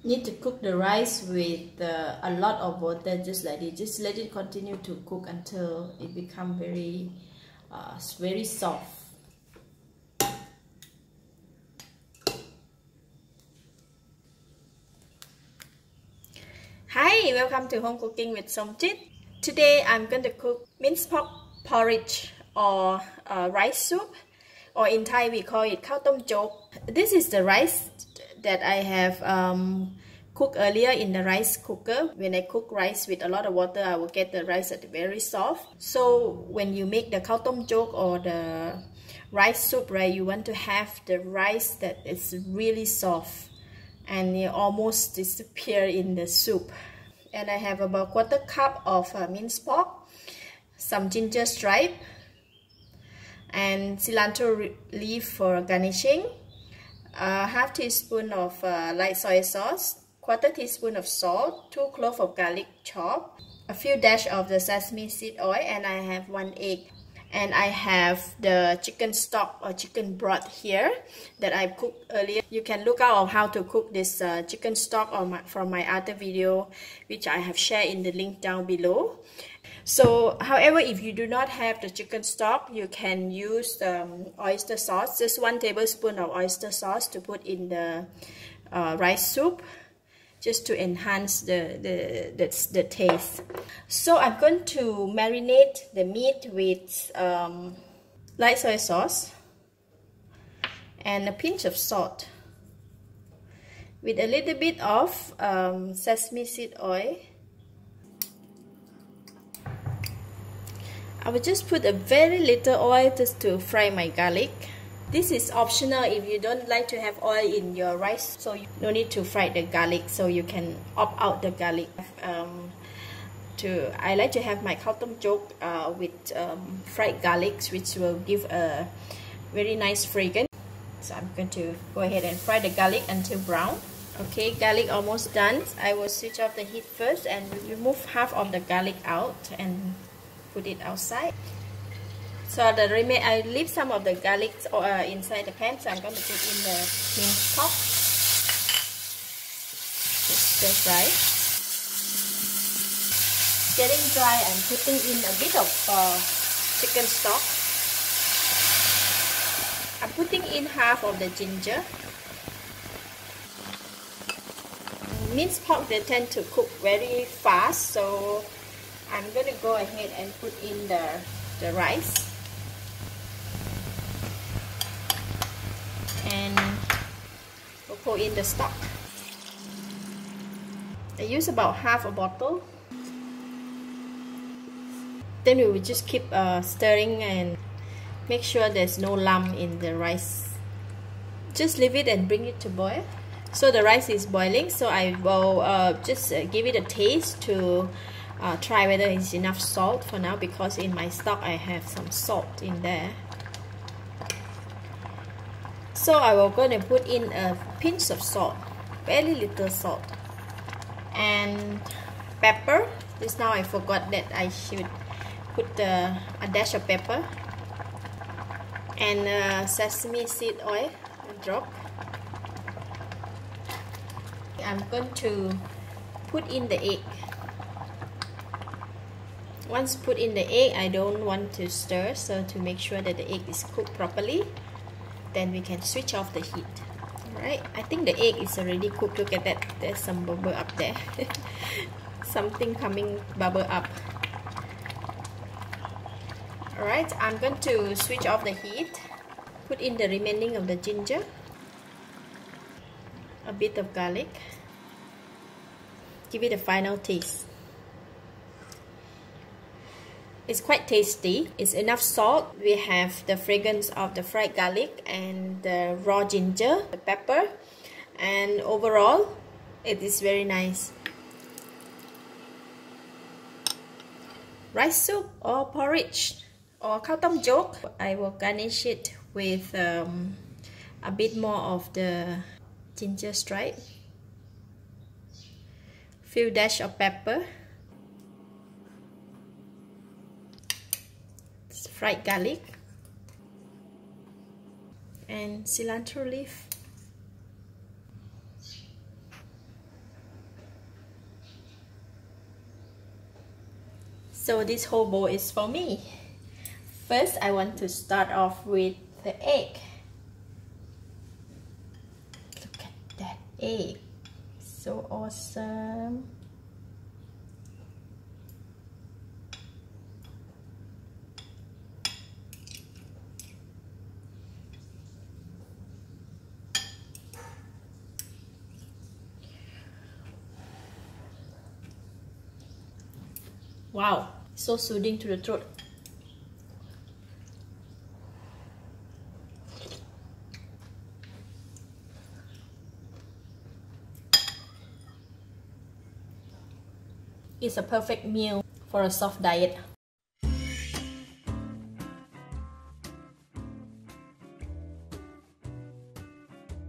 need to cook the rice with a lot of water, just like it. Just let it continue to cook until it becomes very soft. Hi, welcome to Home Cooking with Somjit. Today I'm going to cook minced pork porridge or rice soup, or in Thai we call it khao tom jok. This is the rice that I have cooked earlier in the rice cooker. When I cook rice with a lot of water, I will get the rice very soft. So when you make the khao tom jok or the rice soup, right, you want to have the rice that is really soft and it almost disappear in the soup. And I have about 1/4 cup of minced pork, some ginger stripe, and cilantro leaf for garnishing, half teaspoon of light soy sauce, 1/4 teaspoon of salt, 2 cloves of garlic chopped, a few dash of the sesame seed oil, and I have 1 egg. And I have the chicken stock or chicken broth here that I cooked earlier. You can look out on how to cook this chicken stock from my other video, which I have shared in the link down below. So, however, if you do not have the chicken stock, you can use oyster sauce, just 1 tablespoon of oyster sauce to put in the rice soup, just to enhance the taste. So I'm going to marinate the meat with light soy sauce and a pinch of salt with a little bit of sesame seed oil. I will just put a very little oil just to fry my garlic. This is optional if you don't like to have oil in your rice, so you no need to fry the garlic, so you can opt out the garlic. I like to have my khao tom jok with fried garlics, which will give a very nice fragrance. So I'm going to go ahead and fry the garlic until brown. Okay, garlic almost done. I will switch off the heat first and remove half of the garlic out and put it outside. So I leave some of the garlic inside the pan, so I'm going to put in the minced pork. Just stir fry. Getting dry, I'm putting in a bit of chicken stock. I'm putting in half of the ginger. Minced pork, they tend to cook very fast, so I'm going to go ahead and put in the rice. And we'll pour in the stock. I use about half a bottle. Then we will just keep stirring and make sure there's no lump in the rice. Just leave it and bring it to boil. So the rice is boiling, so I will just give it a taste to try whether it's enough salt for now, because in my stock I have some salt in there. So I will going to put in a pinch of salt, very little salt, and pepper. Just now I forgot that I should put a dash of pepper, and sesame seed oil, a drop. I'm going to put in the egg. Once put in the egg, I don't want to stir, so to make sure that the egg is cooked properly, then we can switch off the heat. Alright, I think the egg is already cooked. Look at that, there's some bubble up there. Something coming bubble up. Alright, I'm going to switch off the heat, put in the remaining of the ginger, a bit of garlic, give it a final taste. It's quite tasty. It's enough salt. We have the fragrance of the fried garlic and the raw ginger, the pepper, and overall it is very nice. Rice soup or porridge or khao tom jok. I will garnish it with a bit more of the ginger stripe, few dash of pepper, fried garlic, and cilantro leaf. So this whole bowl is for me. First, I want to start off with the egg. Look at that egg. So awesome. Wow, so soothing to the throat. It's a perfect meal for a soft diet.